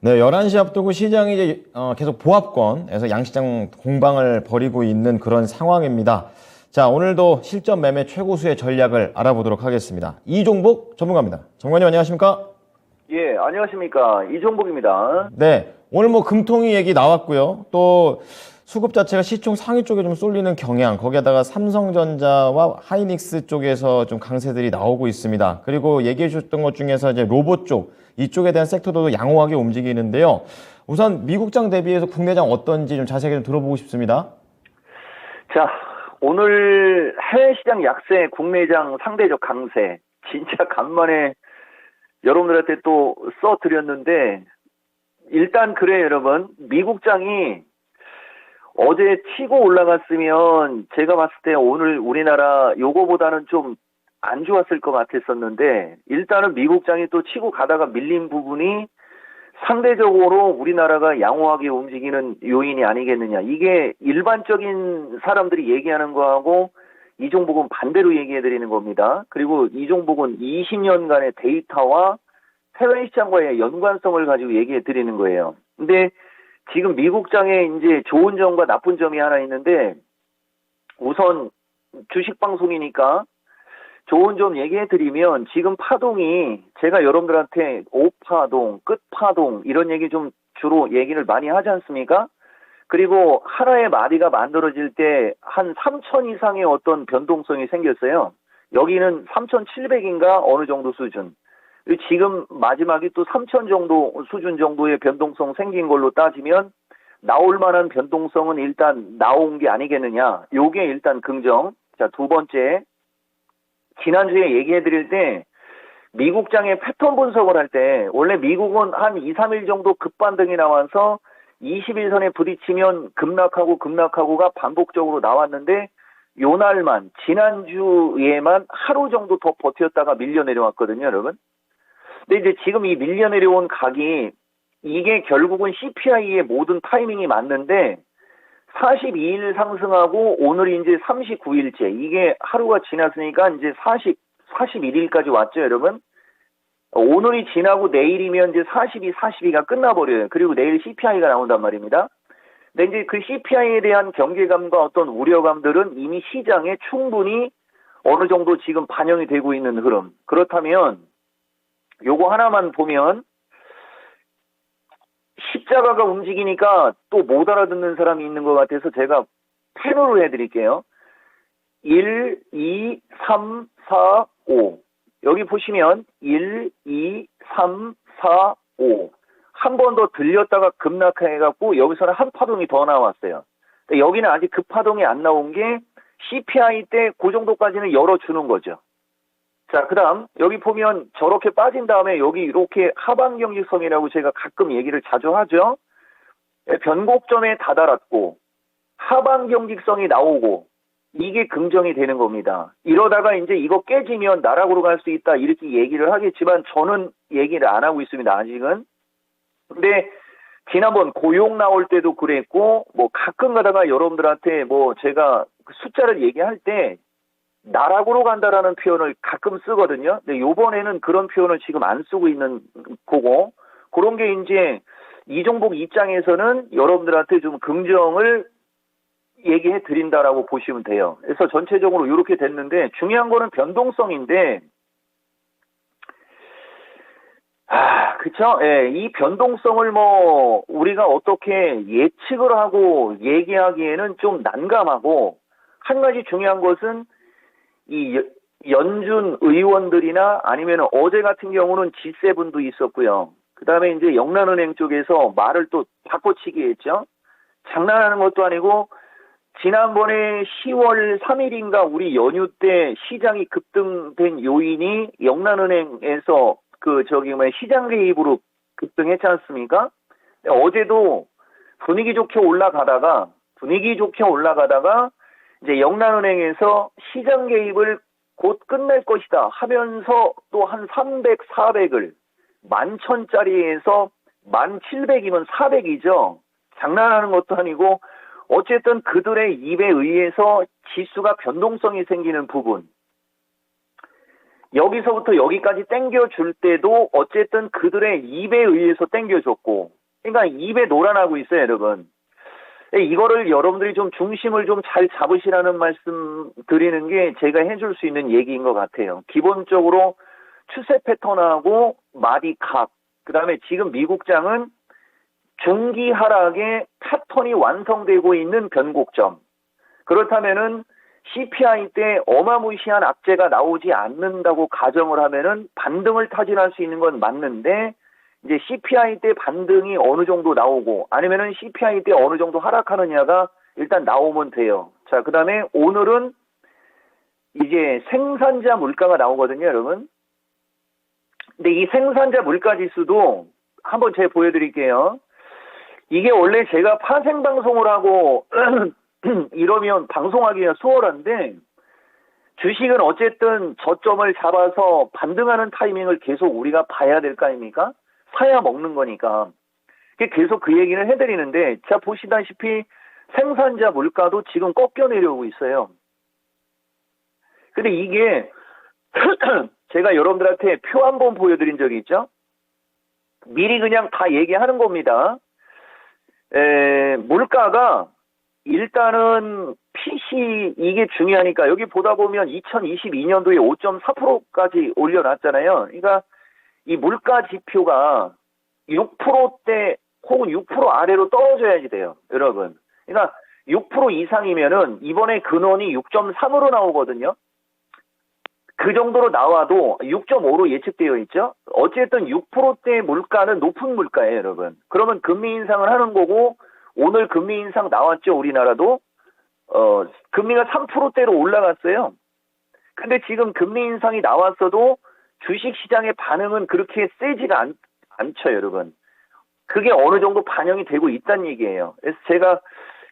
네, 11시 앞두고 시장이 이제 계속 보합권에서 양시장 공방을 벌이고 있는 그런 상황입니다. 자, 오늘도 실전 매매 최고수의 전략을 알아보도록 하겠습니다. 이종복 전문가입니다. 전문가님 안녕하십니까? 예, 안녕하십니까. 이종복입니다. 네, 오늘 뭐 금통위 얘기 나왔고요. 또 수급 자체가 시총 상위 쪽에 좀 쏠리는 경향, 거기에다가 삼성전자와 하이닉스 쪽에서 좀 강세들이 나오고 있습니다. 그리고 얘기해 주셨던 것 중에서 이제 로봇 쪽, 이쪽에 대한 섹터도 양호하게 움직이는데요. 우선 미국장 대비해서 국내장 어떤지 좀 자세하게 좀 들어보고 싶습니다. 자, 오늘 해외 시장 약세, 국내장 상대적 강세. 진짜 간만에 여러분들한테 또 써드렸는데, 일단 그래요, 여러분. 미국장이 어제 치고 올라갔으면 제가 봤을 때 오늘 우리나라 요거보다는 좀 안 좋았을 것 같았었는데, 일단은 미국장이 또 치고 가다가 밀린 부분이 상대적으로 우리나라가 양호하게 움직이는 요인이 아니겠느냐. 이게 일반적인 사람들이 얘기하는 거하고 이종복은 반대로 얘기해 드리는 겁니다. 그리고 이종복은 20년간의 데이터와 해외 시장과의 연관성을 가지고 얘기해 드리는 거예요. 근데 지금 미국장에 이제 좋은 점과 나쁜 점이 하나 있는데, 우선 주식 방송이니까 좋은 점 얘기해 드리면, 지금 파동이 제가 여러분들한테 5파동, 끝파동 이런 얘기 좀 주로 얘기를 많이 하지 않습니까? 그리고 하나의 마디가 만들어질 때 한 3,000 이상의 어떤 변동성이 생겼어요. 여기는 3,700인가 어느 정도 수준. 지금 마지막이 또 3,000 정도 수준 정도의 변동성 생긴 걸로 따지면 나올 만한 변동성은 일단 나온 게 아니겠느냐. 요게 일단 긍정. 자, 두 번째. 지난주에 얘기해 드릴 때 미국장의 패턴 분석을 할 때 원래 미국은 한 2, 3일 정도 급반등이 나와서 21선에 부딪히면 급락하고가 반복적으로 나왔는데, 요날만 지난주에만 하루 정도 더 버텼다가 밀려 내려왔거든요, 여러분. 근데 이제 지금 이 밀려 내려온 각이 이게 결국은 CPI의 모든 타이밍이 맞는데, 42일 상승하고 오늘이 이제 39일째. 이게 하루가 지났으니까 이제 41일까지 왔죠, 여러분. 오늘이 지나고 내일이면 이제 42가 끝나버려요. 그리고 내일 CPI가 나온단 말입니다. 근데 이제 그 CPI에 대한 경계감과 어떤 우려감들은 이미 시장에 충분히 어느 정도 지금 반영이 되고 있는 흐름. 그렇다면 요거 하나만 보면, 십자가가 움직이니까 또 못 알아듣는 사람이 있는 것 같아서 제가 펜으로 해드릴게요. 1, 2, 3, 4, 5. 여기 보시면 1, 2, 3, 4, 5. 한 번 더 들렸다가 급락해갖고 여기서는 한 파동이 더 나왔어요. 여기는 아직 그 파동이 안 나온 게 CPI 때 그 정도까지는 열어주는 거죠. 자, 그 다음 여기 보면 저렇게 빠진 다음에 여기 이렇게 하방 경직성이라고 제가 가끔 얘기를 자주 하죠. 변곡점에 다다랐고 하방 경직성이 나오고 이게 긍정이 되는 겁니다. 이러다가 이제 이거 깨지면 나락으로 갈 수 있다 이렇게 얘기를 하겠지만 저는 얘기를 안 하고 있습니다, 아직은. 근데 지난번 고용 나올 때도 그랬고, 뭐 가끔 가다가 여러분들한테 뭐 제가 그 숫자를 얘기할 때 나락으로 간다라는 표현을 가끔 쓰거든요. 근데 요번에는 그런 표현을 지금 안 쓰고 있는 거고, 그런 게 이제 이종복 입장에서는 여러분들한테 좀 긍정을 얘기해 드린다라고 보시면 돼요. 그래서 전체적으로 이렇게 됐는데, 중요한 거는 변동성인데, 그쵸? 예, 이 변동성을 뭐 우리가 어떻게 예측을 하고 얘기하기에는 좀 난감하고, 한 가지 중요한 것은 이 연준 의원들이나 아니면 어제 같은 경우는 G7도 있었고요. 그 다음에 이제 영란은행 쪽에서 말을 또 바꿔치기 했죠. 장난하는 것도 아니고, 지난번에 10월 3일인가 우리 연휴 때 시장이 급등된 요인이 영란은행에서 시장 개입으로 급등했지 않습니까? 어제도 분위기 좋게 올라가다가 이제 영란은행에서 시장 개입을 곧 끝낼 것이다 하면서 또 한 300, 400을 11,000짜리에서 1,700이면 400이죠. 장난하는 것도 아니고, 어쨌든 그들의 입에 의해서 지수가 변동성이 생기는 부분. 여기서부터 여기까지 땡겨줄 때도 어쨌든 그들의 입에 의해서 땡겨줬고, 그러니까 입에 노란하고 있어요, 여러분. 이거를 여러분들이 좀 중심을 좀 잘 잡으시라는 말씀 드리는 게 제가 해줄 수 있는 얘기인 것 같아요. 기본적으로 추세 패턴하고 마디 각, 그 다음에 지금 미국장은 중기 하락의 패턴이 완성되고 있는 변곡점. 그렇다면은 CPI 때 어마무시한 악재가 나오지 않는다고 가정을 하면은 반등을 타진할 수 있는 건 맞는데, 이제 CPI 때 반등이 어느 정도 나오고 아니면은 CPI 때 어느 정도 하락하느냐가 일단 나오면 돼요. 자, 그 다음에 오늘은 이제 생산자 물가가 나오거든요, 여러분. 근데 이 생산자 물가 지수도 한번 제가 보여드릴게요. 이게 원래 제가 파생방송을 하고 이러면 방송하기가 수월한데, 주식은 어쨌든 저점을 잡아서 반등하는 타이밍을 계속 우리가 봐야 될 거 아닙니까? 사야 먹는 거니까. 계속 그 얘기를 해드리는데, 자, 보시다시피 생산자 물가도 지금 꺾여 내려오고 있어요. 근데 이게 제가 여러분들한테 표 한 번 보여드린 적이 있죠? 미리 그냥 다 얘기하는 겁니다. 물가가 일단은 PC 이게 중요하니까 여기 보다 보면 2022년도에 5.4%까지 올려놨잖아요. 그러니까 이 물가 지표가 6%대 혹은 6% 아래로 떨어져야지 돼요, 여러분. 그러니까 6% 이상이면은 이번에 근원이 6.3으로 나오거든요. 그 정도로 나와도 6.5로 예측되어 있죠. 어쨌든 6%대 물가는 높은 물가예요, 여러분. 그러면 금리 인상을 하는 거고, 오늘 금리 인상 나왔죠, 우리나라도. 금리가 3%대로 올라갔어요. 근데 지금 금리 인상이 나왔어도 주식시장의 반응은 그렇게 세지가 않죠, 여러분. 그게 어느 정도 반영이 되고 있다는 얘기예요. 그래서 제가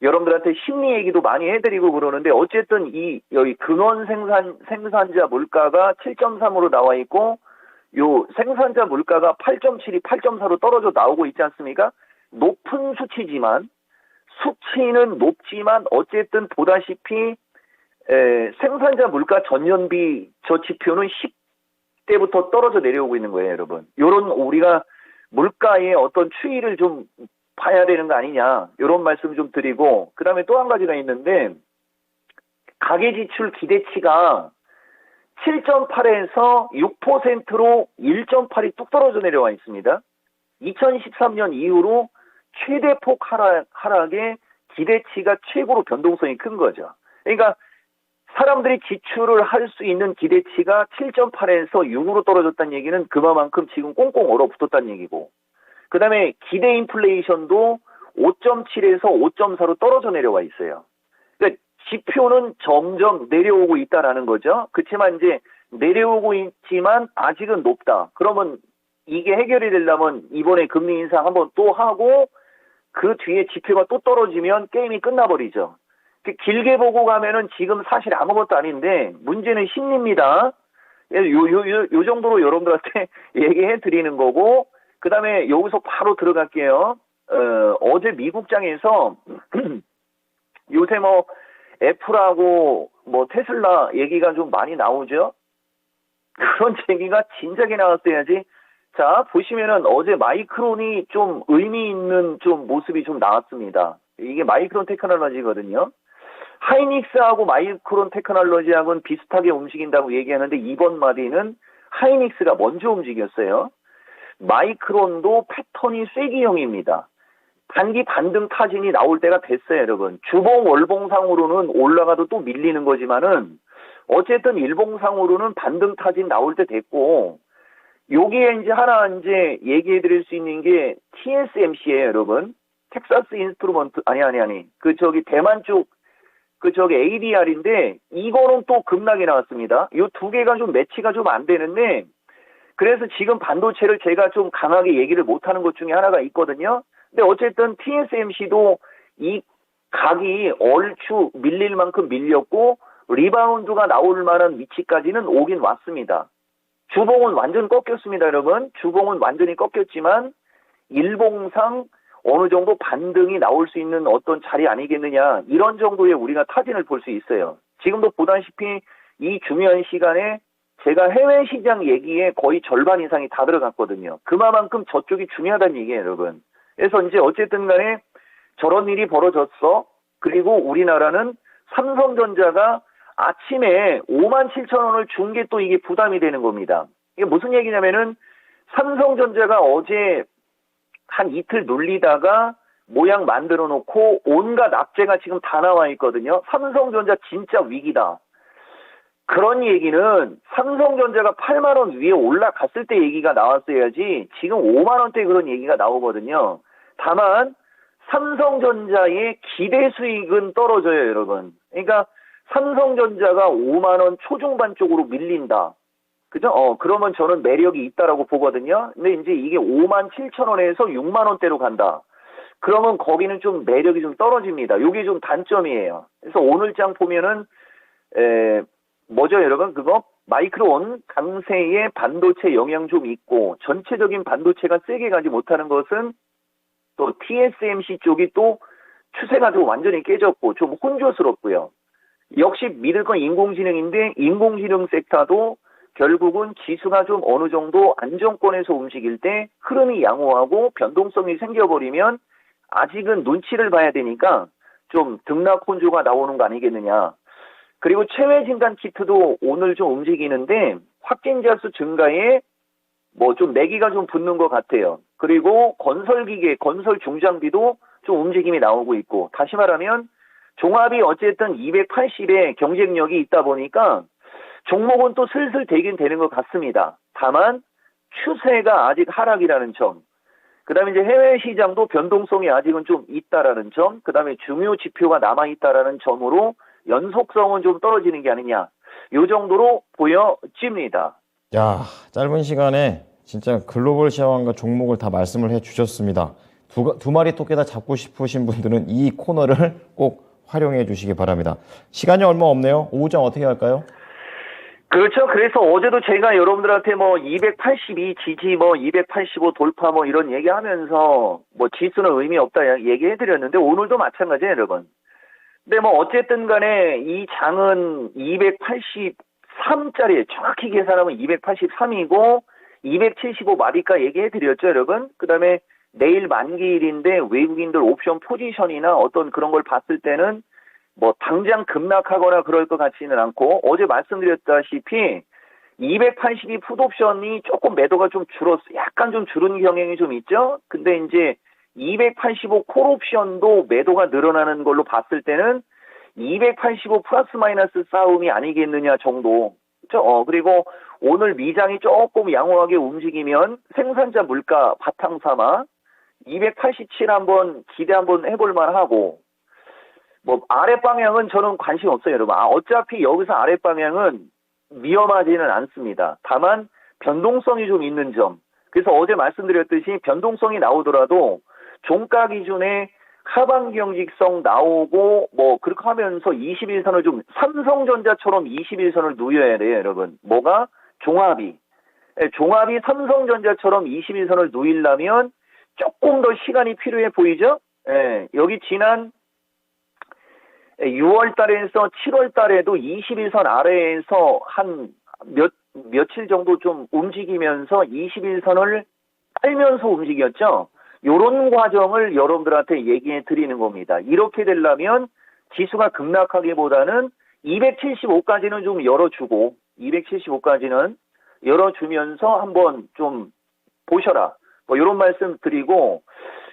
여러분들한테 심리 얘기도 많이 해드리고 그러는데, 어쨌든 여기 근원 생산자 물가가 7.3으로 나와 있고, 요 생산자 물가가 8.7이 8.4로 떨어져 나오고 있지 않습니까? 높은 수치지만, 수치는 높지만 어쨌든 보다시피 생산자 물가 전년비 저 지표는 10대부터 떨어져 내려오고 있는 거예요, 여러분. 요런 우리가 물가의 어떤 추이를 좀 봐야 되는 거 아니냐, 이런 말씀 좀 드리고, 그 다음에 또 한 가지가 있는데, 가계지출 기대치가 7.8에서 6%로 1.8이 뚝 떨어져 내려와 있습니다. 2013년 이후로 최대폭 하락의 기대치가 최고로 변동성이 큰 거죠. 그러니까 사람들이 지출을 할 수 있는 기대치가 7.8에서 6으로 떨어졌다는 얘기는 그만큼 지금 꽁꽁 얼어붙었다는 얘기고, 그 다음에 기대 인플레이션도 5.7에서 5.4로 떨어져 내려와 있어요. 그러니까 지표는 점점 내려오고 있다라는 거죠. 그렇지만 이제 내려오고 있지만 아직은 높다. 그러면 이게 해결이 되려면 이번에 금리 인상 한번 또 하고 그 뒤에 지표가 또 떨어지면 게임이 끝나버리죠. 길게 보고 가면은 지금 사실 아무것도 아닌데 문제는 심리입니다. 요 정도로 여러분들한테 얘기해 드리는 거고, 그 다음에 여기서 바로 들어갈게요. 어제 미국장에서 요새 뭐 애플하고 뭐 테슬라 얘기가 좀 많이 나오죠. 그런 얘기가 진작에 나왔어야지. 자, 보시면은 어제 마이크론이 좀 의미 있는 좀 모습이 좀 나왔습니다. 이게 마이크론 테크놀로지거든요. 하이닉스하고 마이크론 테크놀로지하고는 비슷하게 움직인다고 얘기하는데, 이번 마디는 하이닉스가 먼저 움직였어요. 마이크론도 패턴이 쐐기형입니다. 단기 반등 타진이 나올 때가 됐어요, 여러분. 주봉 월봉상으로는 올라가도 또 밀리는 거지만은 어쨌든 일봉상으로는 반등 타진 나올 때 됐고, 여기에 이제 하나 이제 얘기해 드릴 수 있는 게 TSMC예요, 여러분. 텍사스 인스트루먼트, 아니. 대만 쪽, ADR인데, 이거는 또 급락이 나왔습니다. 이 두 개가 좀 매치가 좀 안 되는데, 그래서 지금 반도체를 제가 좀 강하게 얘기를 못하는 것 중에 하나가 있거든요. 근데 어쨌든 TSMC도 이 각이 얼추 밀릴 만큼 밀렸고, 리바운드가 나올 만한 위치까지는 오긴 왔습니다. 주봉은 완전 꺾였습니다, 여러분. 주봉은 완전히 꺾였지만 일봉상 어느 정도 반등이 나올 수 있는 어떤 자리 아니겠느냐, 이런 정도의 우리가 타진을 볼 수 있어요. 지금도 보다시피 이 중요한 시간에 제가 해외 시장 얘기에 거의 절반 이상이 다 들어갔거든요. 그만큼 저쪽이 중요하다는 얘기예요, 여러분. 그래서 이제 어쨌든 간에 저런 일이 벌어졌어. 그리고 우리나라는 삼성전자가 아침에 5만 7천 원을 준 게 또 이게 부담이 되는 겁니다. 이게 무슨 얘기냐면은 삼성전자가 어제 한 이틀 눌리다가 모양 만들어 놓고 온갖 악재가 지금 다 나와 있거든요. 삼성전자 진짜 위기다. 그런 얘기는 삼성전자가 8만 원 위에 올라갔을 때 얘기가 나왔어야지 지금 5만 원대 그런 얘기가 나오거든요. 다만 삼성전자의 기대 수익은 떨어져요, 여러분. 그러니까 삼성전자가 5만 원 초중반 쪽으로 밀린다. 그죠? 그러면 저는 매력이 있다라고 보거든요. 근데 이제 이게 5만 7천 원에서 6만 원대로 간다. 그러면 거기는 좀 매력이 좀 떨어집니다. 요게 좀 단점이에요. 그래서 오늘장 보면은 뭐죠, 여러분? 그거 마이크론 강세의 반도체 영향 좀 있고 전체적인 반도체가 세게 가지 못하는 것은 또 TSMC 쪽이 또 추세가 좀 완전히 깨졌고 좀 혼조스럽고요. 역시 믿을 건 인공지능인데 인공지능 섹터도 결국은 지수가 좀 어느 정도 안정권에서 움직일 때 흐름이 양호하고 변동성이 생겨버리면 아직은 눈치를 봐야 되니까 좀 등락 혼조가 나오는 거 아니겠느냐. 그리고 체외 진단 키트도 오늘 좀 움직이는데 확진자 수 증가에 뭐 좀 내기가 좀 붙는 것 같아요. 그리고 건설기계, 건설 중장비도 좀 움직임이 나오고 있고 다시 말하면 종합이 어쨌든 280에 경쟁력이 있다 보니까 종목은 또 슬슬 되긴 되는 것 같습니다. 다만 추세가 아직 하락이라는 점. 그 다음에 이제 해외 시장도 변동성이 아직은 좀 있다라는 점. 그 다음에 중요 지표가 남아있다라는 점으로 연속성은 좀 떨어지는 게 아니냐. 요 정도로 보여집니다. 야, 짧은 시간에 진짜 글로벌 시황과 종목을 다 말씀을 해 주셨습니다. 두 마리 토끼 다 잡고 싶으신 분들은 이 코너를 꼭 활용해 주시기 바랍니다. 시간이 얼마 없네요. 오후장 어떻게 할까요? 그렇죠. 그래서 어제도 제가 여러분들한테 뭐 282 지지 뭐 285 돌파 뭐 이런 얘기하면서 뭐 지수는 의미 없다 얘기해 드렸는데 오늘도 마찬가지예요, 여러분. 근데 뭐 어쨌든 간에 이 장은 283짜리 정확히 계산하면 283이고 275 마디가 얘기해 드렸죠, 여러분. 그다음에 내일 만기일인데 외국인들 옵션 포지션이나 어떤 그런 걸 봤을 때는 뭐 당장 급락하거나 그럴 것 같지는 않고 어제 말씀드렸다시피 282 풋옵션이 조금 매도가 좀 줄었어요. 약간 좀 줄은 경향이 좀 있죠. 근데 이제 285 콜옵션도 매도가 늘어나는 걸로 봤을 때는 285 플러스 마이너스 싸움이 아니겠느냐 정도. 그렇죠? 그리고 오늘 미장이 조금 양호하게 움직이면 생산자 물가 바탕 삼아 287 한번 기대 한번 해볼 만하고 뭐 아래 방향은 저는 관심 없어요, 여러분. 어차피 여기서 아래 방향은 위험하지는 않습니다. 다만 변동성이 좀 있는 점. 그래서 어제 말씀드렸듯이 변동성이 나오더라도 종가 기준에 하반 경직성 나오고 뭐 그렇게 하면서 21선을 좀 삼성전자처럼 21선을 누려야 돼요, 여러분. 뭐가? 종합이. 종합이 삼성전자처럼 21선을 누이려면 조금 더 시간이 필요해 보이죠? 여기 지난 6월 달에서 7월 달에도 21선 아래에서 한 며칠 정도 좀 움직이면서 21선을 빨면서 움직였죠. 요런 과정을 여러분들한테 얘기해 드리는 겁니다. 이렇게 되려면 지수가 급락하기보다는 275까지는 좀 열어주고 275까지는 열어주면서 한번 좀 보셔라. 뭐 이런 말씀 드리고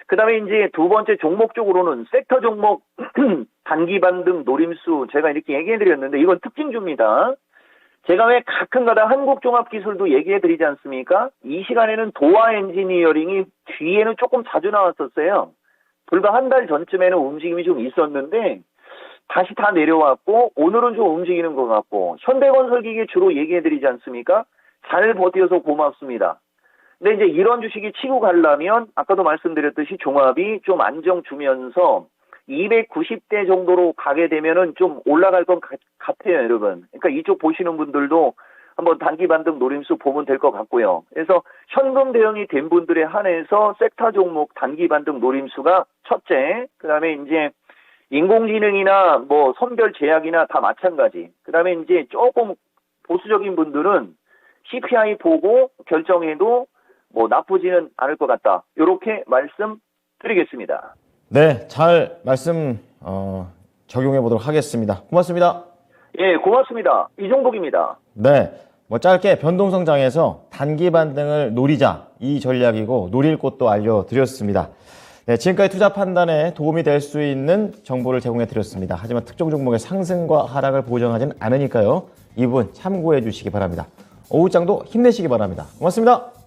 그 다음에 이제 두 번째 종목 쪽으로는 섹터 종목 단기 반등 노림수 제가 이렇게 얘기해 드렸는데 이건 특징주입니다. 제가 왜 가끔가다 한국종합기술도 얘기해 드리지 않습니까? 이 시간에는 도화 엔지니어링이 뒤에는 조금 자주 나왔었어요. 불과 한 달 전쯤에는 움직임이 좀 있었는데 다시 다 내려왔고 오늘은 좀 움직이는 것 같고 현대건설기계 주로 얘기해 드리지 않습니까? 잘 버텨서 고맙습니다. 근데 이제 이런 주식이 치고 가려면 아까도 말씀드렸듯이 종합이 좀 안정 주면서 290대 정도로 가게 되면은 좀 올라갈 것 같아요, 여러분. 그러니까 이쪽 보시는 분들도 한번 단기 반등 노림수 보면 될 것 같고요. 그래서 현금 대응이 된 분들에 한해서 섹터 종목 단기 반등 노림수가 첫째, 그 다음에 이제 인공지능이나 뭐 선별 제약이나 다 마찬가지. 그 다음에 이제 조금 보수적인 분들은 CPI 보고 결정해도 뭐 나쁘지는 않을 것 같다. 이렇게 말씀드립니다. 드리겠습니다. 네, 잘 말씀 적용해 보도록 하겠습니다. 고맙습니다. 예, 고맙습니다. 이종복입니다. 네, 뭐 짧게 변동성장에서 단기 반등을 노리자 이 전략이고 노릴 곳도 알려드렸습니다. 네, 지금까지 투자 판단에 도움이 될 수 있는 정보를 제공해 드렸습니다. 하지만 특정 종목의 상승과 하락을 보장하지는 않으니까요. 이 부분 참고해 주시기 바랍니다. 오후장도 힘내시기 바랍니다. 고맙습니다.